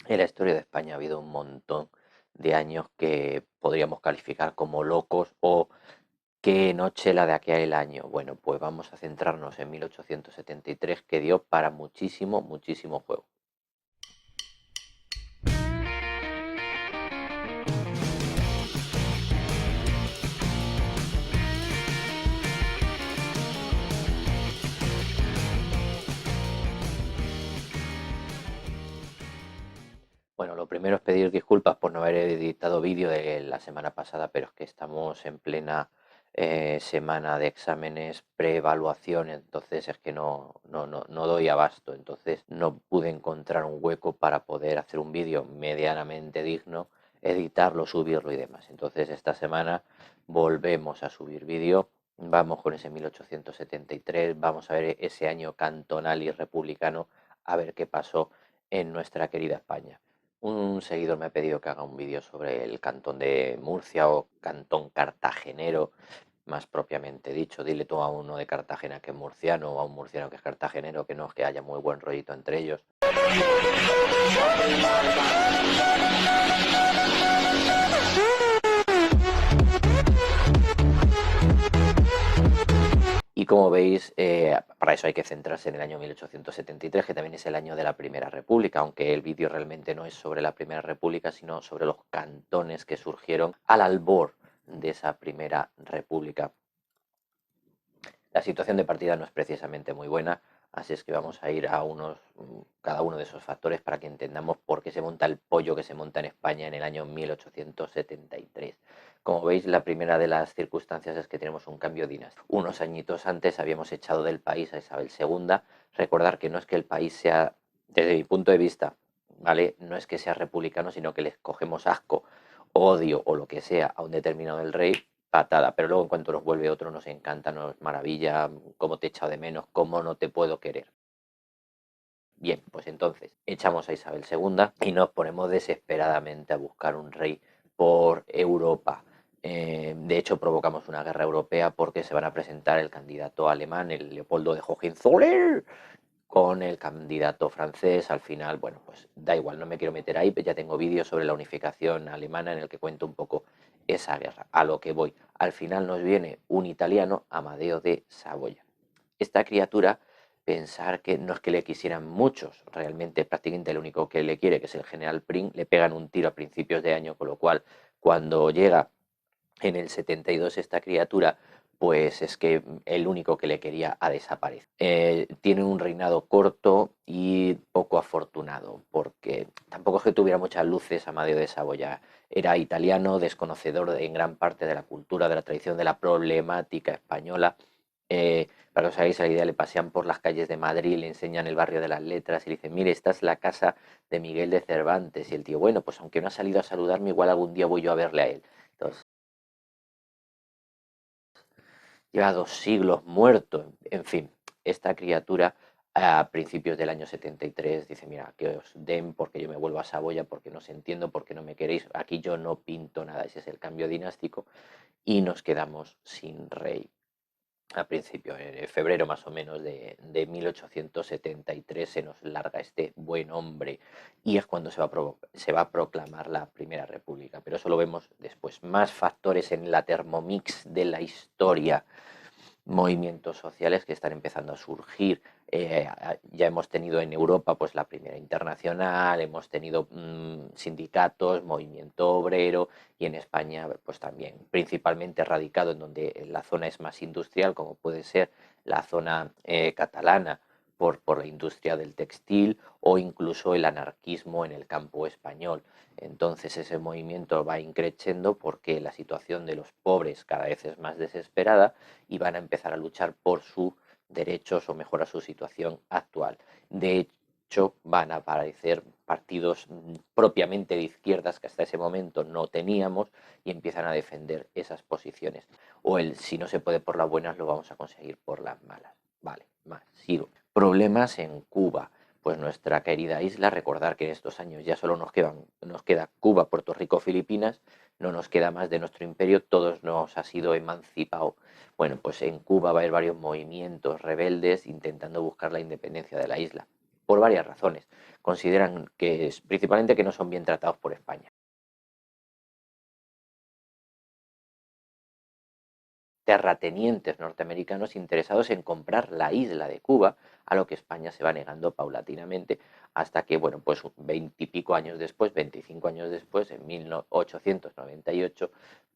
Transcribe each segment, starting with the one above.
En la historia de España ha habido un montón de años que podríamos calificar como locos o qué noche la de aquel año. Bueno, pues vamos a centrarnos en 1873, que dio para muchísimo, muchísimo juego. Bueno, lo primero es pedir disculpas por no haber editado vídeo de la semana pasada, pero es que estamos en plena semana de exámenes, preevaluación, entonces es que no doy abasto, entonces no pude encontrar un hueco para poder hacer un vídeo medianamente digno, editarlo, subirlo y demás. Entonces esta semana volvemos a subir vídeo, vamos con ese 1873, vamos a ver ese año cantonal y republicano, a ver qué pasó en nuestra querida España. Un seguidor me ha pedido que haga un vídeo sobre el cantón de Murcia o cantón cartagenero, más propiamente dicho. Dile tú a uno de Cartagena que es murciano o a un murciano que es cartagenero, que no es que haya muy buen rollito entre ellos. Y como veis, para eso hay que centrarse en el año 1873, que también es el año de la Primera República, aunque el vídeo realmente no es sobre la Primera República, sino sobre los cantones que surgieron al albor de esa Primera República. La situación de partida no es precisamente muy buena, así es que vamos a ir a cada uno de esos factores para que entendamos por qué se monta el pollo que se monta en España en el año 1873. Como veis, la primera de las circunstancias es que tenemos un cambio dinástico. Unos añitos antes habíamos echado del país a Isabel II. Recordar que no es que el país sea, desde mi punto de vista, ¿vale? No es que sea republicano, sino que les cogemos asco, odio o lo que sea a un determinado del rey, patada, pero luego en cuanto nos vuelve otro nos encanta, nos maravilla, cómo te echa de menos, cómo no te puedo querer. Bien, pues entonces echamos a Isabel II y nos ponemos desesperadamente a buscar un rey por Europa. De hecho, provocamos una guerra europea porque se van a presentar el candidato alemán, el Leopoldo de Hohenzollern, con el candidato francés. Al final, bueno, pues da igual, no me quiero meter ahí, pero ya tengo vídeos sobre la unificación alemana en el que cuento un poco esa guerra. A lo que voy, al final nos viene un italiano, Amadeo de Saboya. Esta criatura, pensar que no es que le quisieran muchos, realmente prácticamente el único que le quiere, que es el general Prim, le pegan un tiro a principios de año, con lo cual cuando llega en el 72 esta criatura, pues es que el único que le quería ha desaparecido. Tiene un reinado corto y poco afortunado, porque tampoco es que tuviera muchas luces Amadeo de Saboya. Era italiano, desconocedor en gran parte de la cultura, de la tradición, de la problemática española. Para que os hagáis la idea, le pasean por las calles de Madrid, le enseñan el barrio de las letras y le dicen, mire, esta es la casa de Miguel de Cervantes. Y el tío, bueno, pues aunque no ha salido a saludarme, igual algún día voy yo a verle a él. Entonces, lleva 2 siglos muerto. En fin, esta criatura a principios del año 73 dice, mira, que os den porque yo me vuelvo a Saboya, porque no os entiendo, porque no me queréis, aquí yo no pinto nada, ese es el cambio dinástico, y nos quedamos sin rey. A principios de febrero más o menos de 1873 se nos larga este buen hombre y es cuando se va a proclamar la Primera República, pero eso lo vemos después. Más factores en la Thermomix de la historia, movimientos sociales que están empezando a surgir. Ya hemos tenido en Europa pues la Primera Internacional, hemos tenido sindicatos, movimiento obrero, y en España pues también, principalmente radicado en donde la zona es más industrial, como puede ser la zona catalana, por la industria del textil, o incluso el anarquismo en el campo español. Entonces ese movimiento va increciendo porque la situación de los pobres cada vez es más desesperada y van a empezar a luchar por sus derechos o mejorar su situación actual. De hecho, van a aparecer partidos propiamente de izquierdas que hasta ese momento no teníamos y empiezan a defender esas posiciones. O el si no se puede por las buenas, lo vamos a conseguir por las malas. Vale, más, sigo. Problemas en Cuba. Pues nuestra querida isla, recordar que en estos años ya solo nos queda Cuba, Puerto Rico, Filipinas, no nos queda más de nuestro imperio, todos nos ha sido emancipado. Bueno, pues en Cuba va a haber varios movimientos rebeldes intentando buscar la independencia de la isla. por varias razones. Consideran que principalmente que no son bien tratados por España. Terratenientes norteamericanos interesados en comprar la isla de Cuba, a lo que España se va negando paulatinamente, hasta que, bueno, pues 20 y pico años después, 25 años después, en 1898,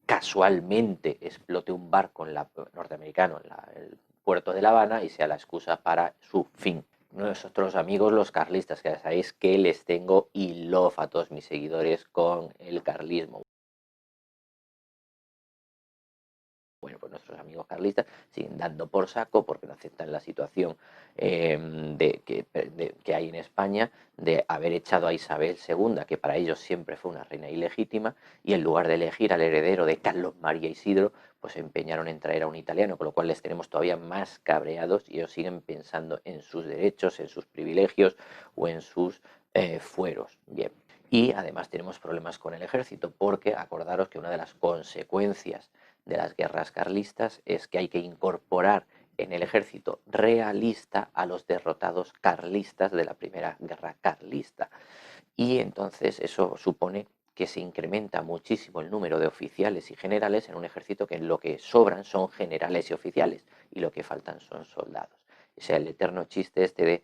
casualmente explote un barco norteamericano en el puerto de La Habana y sea la excusa para su fin. Nuestros amigos los carlistas, que ya sabéis que les tengo y love a todos mis seguidores con el carlismo. Bueno, pues nuestros amigos carlistas siguen dando por saco porque no aceptan la situación que hay en España de haber echado a Isabel II, que para ellos siempre fue una reina ilegítima, y en lugar de elegir al heredero de Carlos María Isidro, pues se empeñaron en traer a un italiano, con lo cual les tenemos todavía más cabreados y ellos siguen pensando en sus derechos, en sus privilegios o en sus fueros. Bien. Y además tenemos problemas con el ejército, porque acordaros que una de las consecuencias de las guerras carlistas es que hay que incorporar en el ejército realista a los derrotados carlistas de la primera guerra carlista. Y entonces eso supone que se incrementa muchísimo el número de oficiales y generales en un ejército que lo que sobran son generales y oficiales y lo que faltan son soldados. O sea, el eterno chiste este de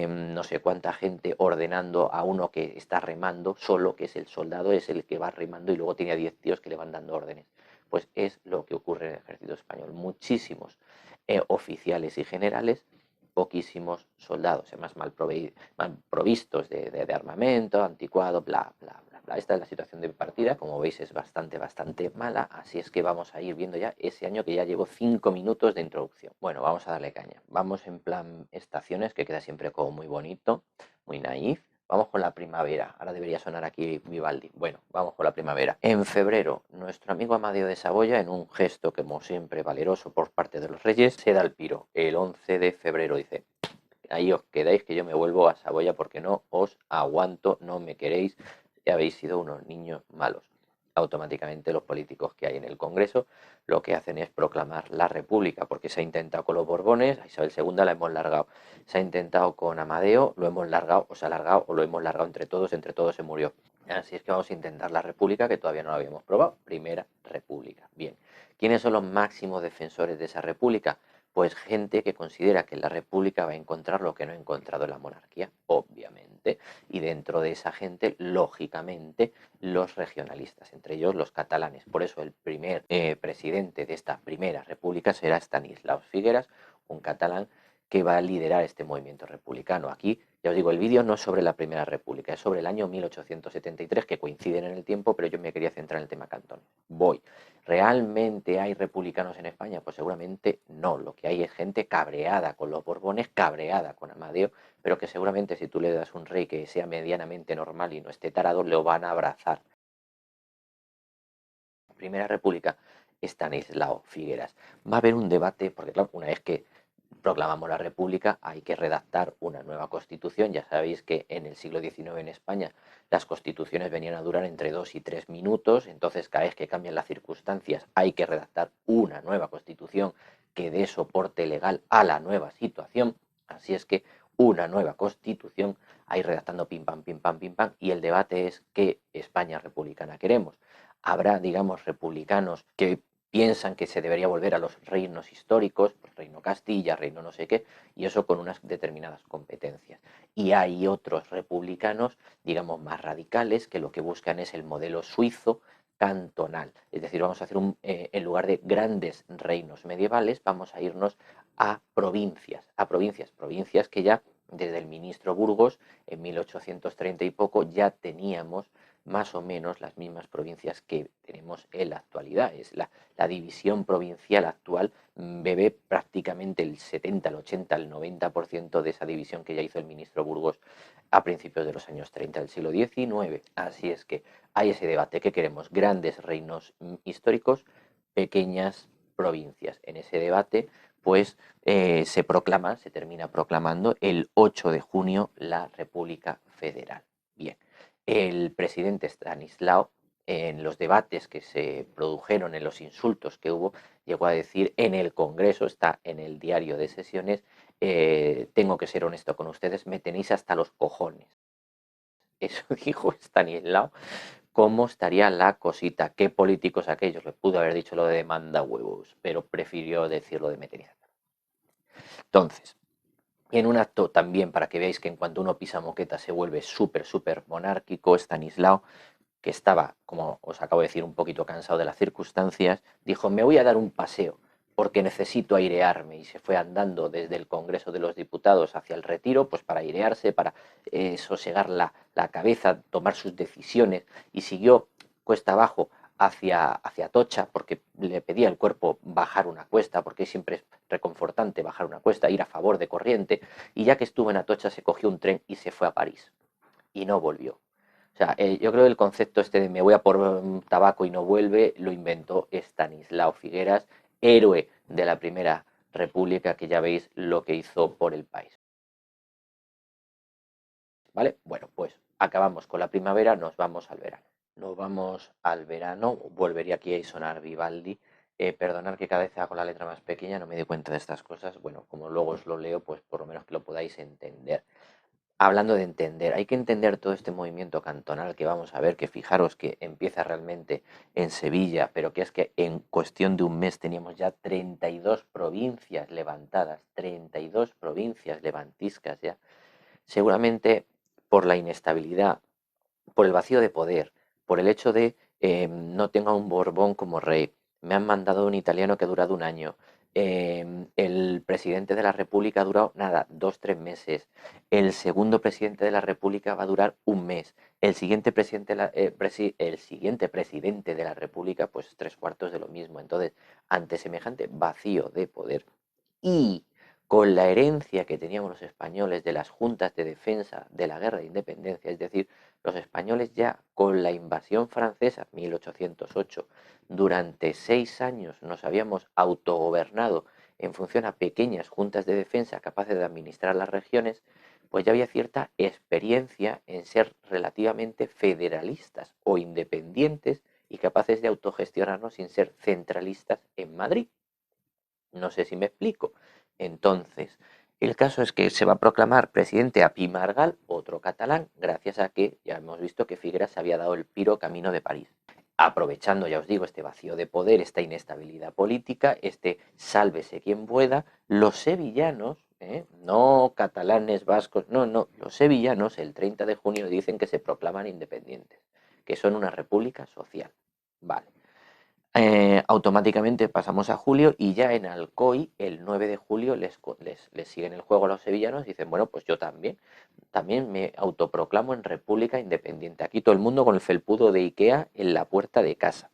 no sé cuánta gente ordenando a uno que está remando, solo que es el soldado, es el que va remando y luego tiene a 10 tíos que le van dando órdenes. Pues es lo que ocurre en el ejército español. Muchísimos oficiales y generales, poquísimos soldados, además mal provistos de armamento, anticuado, bla, bla, bla, bla. Esta es la situación de partida, como veis es bastante, bastante mala, así es que vamos a ir viendo ya ese año que ya llevo 5 minutos de introducción. Bueno, vamos a darle caña. Vamos en plan estaciones, que queda siempre como muy bonito, muy naif. Vamos con la primavera. Ahora debería sonar aquí Vivaldi. Bueno, vamos con la primavera. En febrero, nuestro amigo Amadeo de Saboya, en un gesto como siempre valeroso por parte de los reyes, se da el piro. El 11 de febrero dice: ahí os quedáis, que yo me vuelvo a Saboya porque no os aguanto, no me queréis, ya habéis sido unos niños malos. Automáticamente los políticos que hay en el Congreso lo que hacen es proclamar la República, porque se ha intentado con los Borbones, a Isabel II la hemos largado, se ha intentado con Amadeo, lo hemos largado, o se ha largado, o lo hemos largado entre todos se murió. Así es que vamos a intentar la República, que todavía no la habíamos probado, Primera República. Bien, ¿quiénes son los máximos defensores de esa República? Pues gente que considera que en la República va a encontrar lo que no ha encontrado en la monarquía, obviamente, y dentro de esa gente, lógicamente, los regionalistas, entre ellos los catalanes. Por eso el primer presidente de esta primera república será Stanislas Figueras, un catalán que va a liderar este movimiento republicano. Aquí, ya os digo, el vídeo no es sobre la primera república, es sobre el año 1873, que coinciden en el tiempo, pero yo me quería centrar en el tema cantones. Voy. ¿Realmente hay republicanos en España? Pues seguramente no. Lo que hay es gente cabreada con los Borbones, cabreada con Amadeo, pero que seguramente si tú le das un rey que sea medianamente normal y no esté tarado, lo van a abrazar. Primera República, Estanislao Figueras. Va a haber un debate, porque claro, una vez que proclamamos la República hay que redactar una nueva constitución. Ya sabéis que en el siglo XIX en España las constituciones venían a durar entre 2 y 3 minutos, entonces cada vez que cambian las circunstancias hay que redactar una nueva constitución que dé soporte legal a la nueva situación. Así es que una nueva constitución, ahí redactando pim pam, y el debate es qué España republicana queremos. Habrá, digamos, republicanos que piensan que se debería volver a los reinos históricos, pues reino Castilla, reino no sé qué, y eso con unas determinadas competencias. Y hay otros republicanos, digamos, más radicales, que lo que buscan es el modelo suizo cantonal. Es decir, vamos a hacer en lugar de grandes reinos medievales, vamos a irnos a provincias que ya desde el ministro Burgos, en 1830 y poco, ya teníamos más o menos las mismas provincias que tenemos en la actualidad. Es la división provincial actual bebe prácticamente el 70, el 80, el 90% de esa división que ya hizo el ministro Burgos a principios de los años 30 del siglo XIX. Así es que hay ese debate. ¿Qué queremos? Grandes reinos históricos, pequeñas provincias. En ese debate pues se termina proclamando el 8 de junio la República Federal. Bien, el presidente Stanislao, en los debates que se produjeron, en los insultos que hubo, llegó a decir en el Congreso, está en el diario de sesiones, tengo que ser honesto con ustedes, me tenéis hasta los cojones. Eso dijo Stanislao. ¿Cómo estaría la cosita? ¿Qué políticos aquellos? Le pudo haber dicho lo de manda huevos, pero prefirió decirlo de me tenéis. Entonces, en un acto también para que veáis que en cuanto uno pisa moqueta se vuelve súper monárquico, Stanislao, que estaba, como os acabo de decir, un poquito cansado de las circunstancias, dijo, me voy a dar un paseo porque necesito airearme, y se fue andando desde el Congreso de los Diputados hacia el Retiro, pues para airearse, para sosegar la cabeza, tomar sus decisiones, y siguió cuesta abajo hacia Atocha, porque le pedía al cuerpo bajar una cuesta, porque siempre es reconfortante bajar una cuesta, ir a favor de corriente, y ya que estuvo en Atocha se cogió un tren y se fue a París, y no volvió. O sea, yo creo que el concepto este de me voy a por tabaco y no vuelve lo inventó Estanislao Figueras, héroe de la Primera República, que ya veis lo que hizo por el país. ¿Vale? Bueno, pues acabamos con la primavera, nos vamos al verano. Nos vamos al verano, volvería aquí a sonar Vivaldi. Perdonad que cada vez hago la letra más pequeña, no me doy cuenta de estas cosas. Bueno, como luego os lo leo, pues por lo menos que lo podáis entender. Hablando de entender, hay que entender todo este movimiento cantonal que vamos a ver, que fijaros que empieza realmente en Sevilla, pero que es que en cuestión de un mes teníamos ya 32 provincias levantadas, 32 provincias levantiscas ya, seguramente por la inestabilidad, por el vacío de poder, por el hecho de no tenga un Borbón como rey. Me han mandado un italiano que ha durado un año. El presidente de la República ha durado nada, 2, 3 meses. El segundo presidente de la República va a durar un mes. El siguiente presidente, el siguiente presidente de la República, pues 3/4 de lo mismo. Entonces, ante semejante vacío de poder y con la herencia que teníamos los españoles de las juntas de defensa de la guerra de independencia, es decir, los españoles ya con la invasión francesa, 1808, durante 6 años nos habíamos autogobernado en función a pequeñas juntas de defensa capaces de administrar las regiones, pues ya había cierta experiencia en ser relativamente federalistas o independientes y capaces de autogestionarnos sin ser centralistas en Madrid. No sé si me explico. Entonces, el caso es que se va a proclamar presidente a Pi Margall, otro catalán, gracias a que ya hemos visto que Figueras se había dado el piro camino de París. Aprovechando, ya os digo, este vacío de poder, esta inestabilidad política, este sálvese quien pueda, los sevillanos, no catalanes, vascos, no, los sevillanos el 30 de junio dicen que se proclaman independientes, que son una república social. Vale. Automáticamente pasamos a julio y ya en Alcoy, el 9 de julio, les siguen el juego a los sevillanos y dicen, bueno, pues yo también me autoproclamo en República Independiente. Aquí todo el mundo con el felpudo de Ikea en la puerta de casa.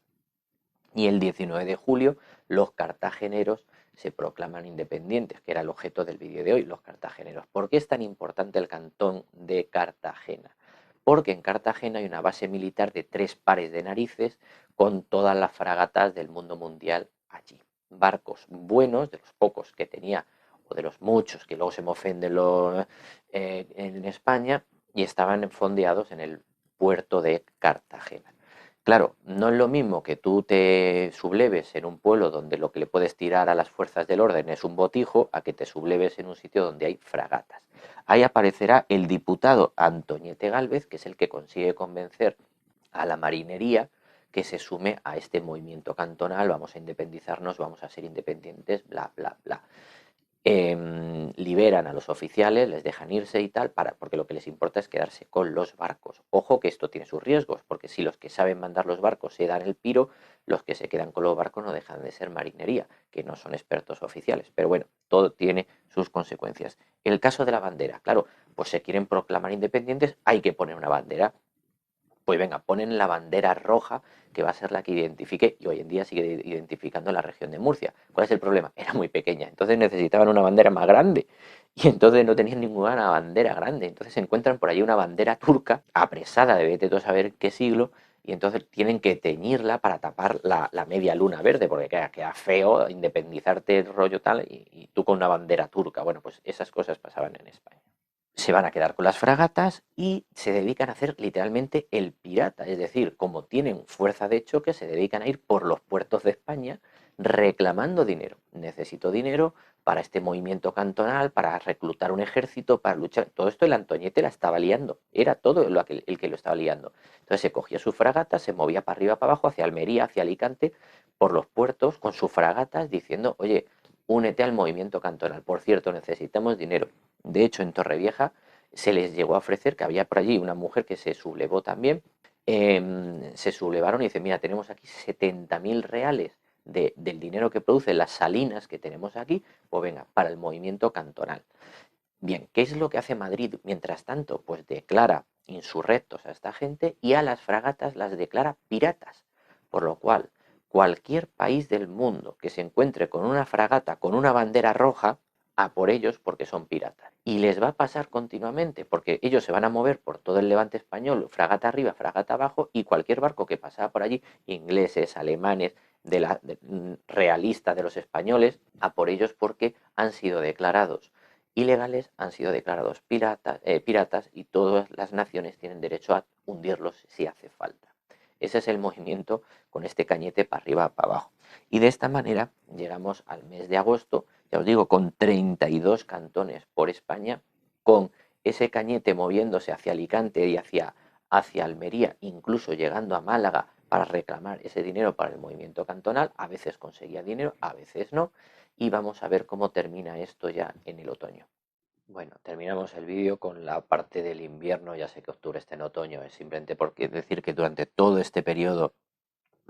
Y el 19 de julio los cartageneros se proclaman independientes, que era el objeto del vídeo de hoy, los cartageneros. ¿Por qué es tan importante el cantón de Cartagena? Porque en Cartagena hay una base militar de 3 pares de narices con todas las fragatas del mundo mundial allí. Barcos buenos, de los pocos que tenía, o de los muchos que luego se mofen en España, y estaban fondeados en el puerto de Cartagena. Claro, no es lo mismo que tú te subleves en un pueblo donde lo que le puedes tirar a las fuerzas del orden es un botijo, a que te subleves en un sitio donde hay fragatas. Ahí aparecerá el diputado Antoñete Gálvez, que es el que consigue convencer a la marinería que se sume a este movimiento cantonal, vamos a independizarnos, vamos a ser independientes, bla, bla, bla. Liberan a los oficiales, les dejan irse y tal, porque lo que les importa es quedarse con los barcos. Ojo que esto tiene sus riesgos, porque si los que saben mandar los barcos se dan el piro, los que se quedan con los barcos no dejan de ser marinería, que no son expertos oficiales. Pero bueno, todo tiene sus consecuencias. El caso de la bandera, claro, pues se quieren proclamar independientes, hay que poner una bandera. Pues venga, ponen la bandera roja, que va a ser la que identifique, y hoy en día sigue identificando la región de Murcia. ¿Cuál es el problema? Era muy pequeña, entonces necesitaban una bandera más grande, y entonces no tenían ninguna bandera grande. Entonces se encuentran por ahí una bandera turca, apresada de vete todo a saber qué siglo, y entonces tienen que teñirla para tapar la media luna verde, porque queda feo independizarte el rollo tal, y tú con una bandera turca. Bueno, pues esas cosas pasaban en España. Se van a quedar con las fragatas y se dedican a hacer literalmente el pirata, es decir, como tienen fuerza de choque, se dedican a ir por los puertos de España reclamando dinero. Necesito dinero para este movimiento cantonal, para reclutar un ejército, para luchar. Todo esto el Antoñete la estaba liando, era todo el que lo estaba liando. Entonces se cogía su fragata, se movía para arriba, para abajo, hacia Almería, hacia Alicante, por los puertos, con sus fragatas, diciendo, oye, únete al movimiento cantonal. Por cierto, necesitamos dinero. De hecho, en Torrevieja se les llegó a ofrecer, que había por allí una mujer que se sublevó también, se sublevaron y dicen, mira, tenemos aquí 70.000 reales del dinero que producen las salinas que tenemos aquí, pues venga, para el movimiento cantonal. Bien, ¿qué es lo que hace Madrid mientras tanto? Pues declara insurrectos a esta gente y a las fragatas las declara piratas. Por lo cual, cualquier país del mundo que se encuentre con una fragata con una bandera roja, a por ellos porque son piratas. Y les va a pasar continuamente, porque ellos se van a mover por todo el levante español, fragata arriba, fragata abajo, y cualquier barco que pasaba por allí, ingleses, alemanes, realista de los españoles, a por ellos porque han sido declarados ilegales, han sido declarados piratas y todas las naciones tienen derecho a hundirlos si hace falta. Ese es el movimiento con este cañete para arriba, para abajo. Y de esta manera llegamos al mes de agosto, ya os digo, con 32 cantones por España, con ese cañete moviéndose hacia Alicante y hacia Almería, incluso llegando a Málaga para reclamar ese dinero para el movimiento cantonal. A veces conseguía dinero, a veces no. Y vamos a ver cómo termina esto ya en el otoño. Bueno, terminamos el vídeo con la parte del invierno. Ya sé que octubre está en otoño, es simplemente porque decir que durante todo este periodo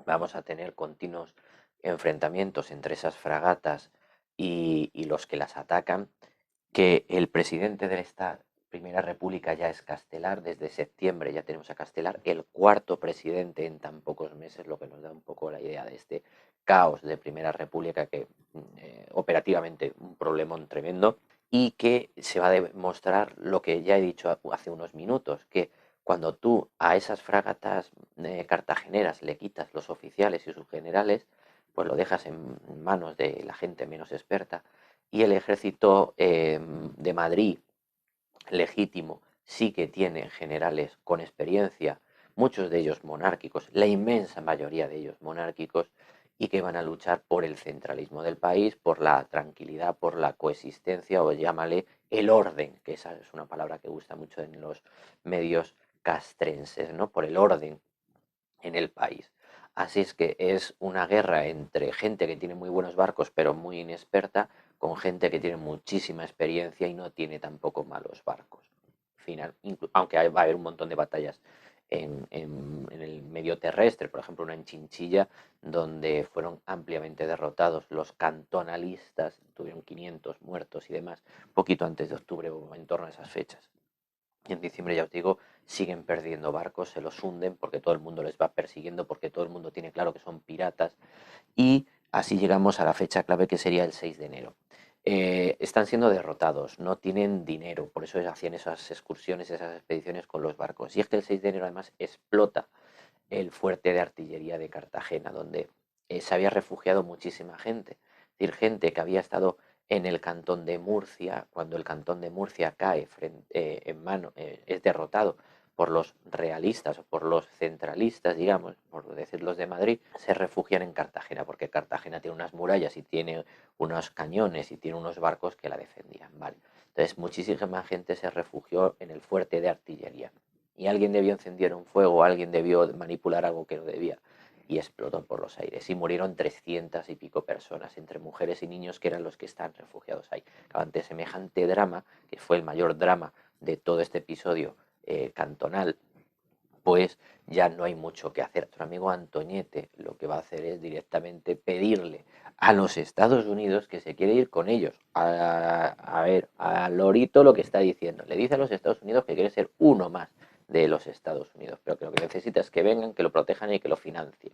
vamos a tener continuos enfrentamientos entre esas fragatas y los que las atacan, que el presidente de esta Primera República ya es Castelar, desde septiembre ya tenemos a Castelar, el cuarto presidente en tan pocos meses, lo que nos da un poco la idea de este caos de Primera República, que operativamente un problemón tremendo, y que se va a demostrar lo que ya he dicho hace unos minutos, que cuando tú a esas fragatas cartageneras le quitas los oficiales y sus generales, pues lo dejas en manos de la gente menos experta, y el ejército de Madrid legítimo sí que tiene generales con experiencia, muchos de ellos monárquicos, la inmensa mayoría de ellos monárquicos, y que van a luchar por el centralismo del país, por la tranquilidad, por la coexistencia, o llámale el orden, que esa es una palabra que gusta mucho en los medios castrenses, ¿no? Por el orden en el país. Así es que es una guerra entre gente que tiene muy buenos barcos pero muy inexperta, con gente que tiene muchísima experiencia y no tiene tampoco malos barcos. Final, aunque va a haber un montón de batallas en el medio terrestre, por ejemplo una en Chinchilla, donde fueron ampliamente derrotados los cantonalistas, tuvieron 500 muertos y demás, poquito antes de octubre o en torno a esas fechas. Y en diciembre, ya os digo, siguen perdiendo barcos, se los hunden porque todo el mundo les va persiguiendo, porque todo el mundo tiene claro que son piratas. Y así llegamos a la fecha clave, que sería el 6 de enero. Están siendo derrotados, no tienen dinero, por eso hacían esas excursiones, esas expediciones con los barcos. Y es que el 6 de enero además explota el fuerte de artillería de Cartagena, donde se había refugiado muchísima gente. Es decir, gente que había estado en el cantón de Murcia, cuando el cantón de Murcia cae es derrotado por los realistas o por los centralistas, digamos, por decir los de Madrid, se refugian en Cartagena, porque Cartagena tiene unas murallas y tiene unos cañones y tiene unos barcos que la defendían, ¿vale? Entonces muchísima gente se refugió en el fuerte de artillería. Y alguien debió encender un fuego, alguien debió manipular algo que no debía, y explotó por los aires. Y murieron 300 y pico personas, entre mujeres y niños, que eran los que están refugiados ahí. Ante semejante drama, que fue el mayor drama de todo este episodio cantonal, pues ya no hay mucho que hacer. Nuestro amigo Antoñete lo que va a hacer es directamente pedirle a los Estados Unidos que se quiere ir con ellos. A ver, a Lorito lo que está diciendo. Le dice a los Estados Unidos que quiere ser uno más de los Estados Unidos, pero que lo que necesita es que vengan, que lo protejan y que lo financien.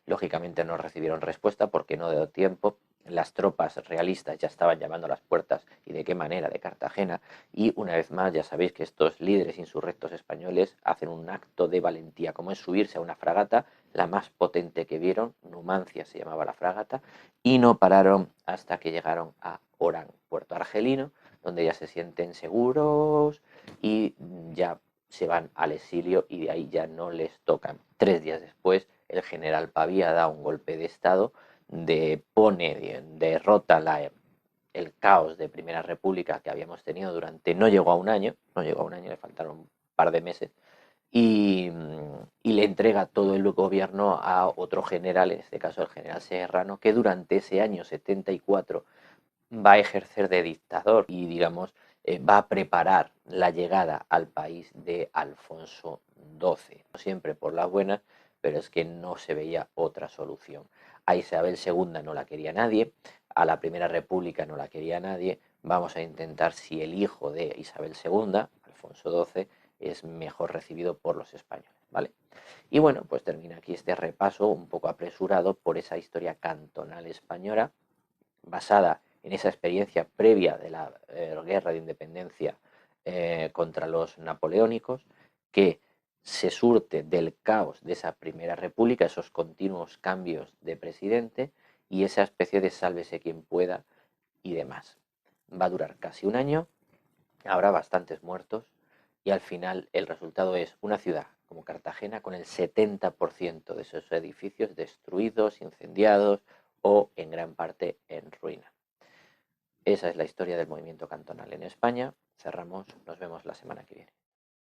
Lógicamente no recibieron respuesta porque no dio tiempo. Las tropas realistas ya estaban llamando a las puertas, y de qué manera, de Cartagena. Y una vez más, ya sabéis que estos líderes insurrectos españoles hacen un acto de valentía, como es subirse a una fragata, la más potente que vieron, Numancia se llamaba la fragata, y no pararon hasta que llegaron a Orán, puerto argelino, donde ya se sienten seguros y ya se van al exilio, y de ahí ya no les tocan. 3 días después, el general Pavía da un golpe de estado derrota el caos de Primera República que habíamos tenido durante, no llegó a un año, le faltaron un par de meses, y le entrega todo el gobierno a otro general, en este caso el general Serrano, que durante ese año 74 va a ejercer de dictador y, digamos, va a preparar la llegada al país de Alfonso XII. Siempre por las buenas, pero es que no se veía otra solución. A Isabel II no la quería nadie, a la Primera República no la quería nadie. Vamos a intentar si el hijo de Isabel II, Alfonso XII, es mejor recibido por los españoles, ¿vale? Y bueno, pues termina aquí este repaso un poco apresurado por esa historia cantonal española, basada en esa experiencia previa de la guerra de independencia contra los napoleónicos, que se surte del caos de esa Primera República, esos continuos cambios de presidente y esa especie de sálvese quien pueda y demás. Va a durar casi un año, habrá bastantes muertos y al final el resultado es una ciudad como Cartagena con el 70% de esos edificios destruidos, incendiados o en gran parte en ruina. Esa es la historia del movimiento cantonal en España. Cerramos, nos vemos la semana que viene.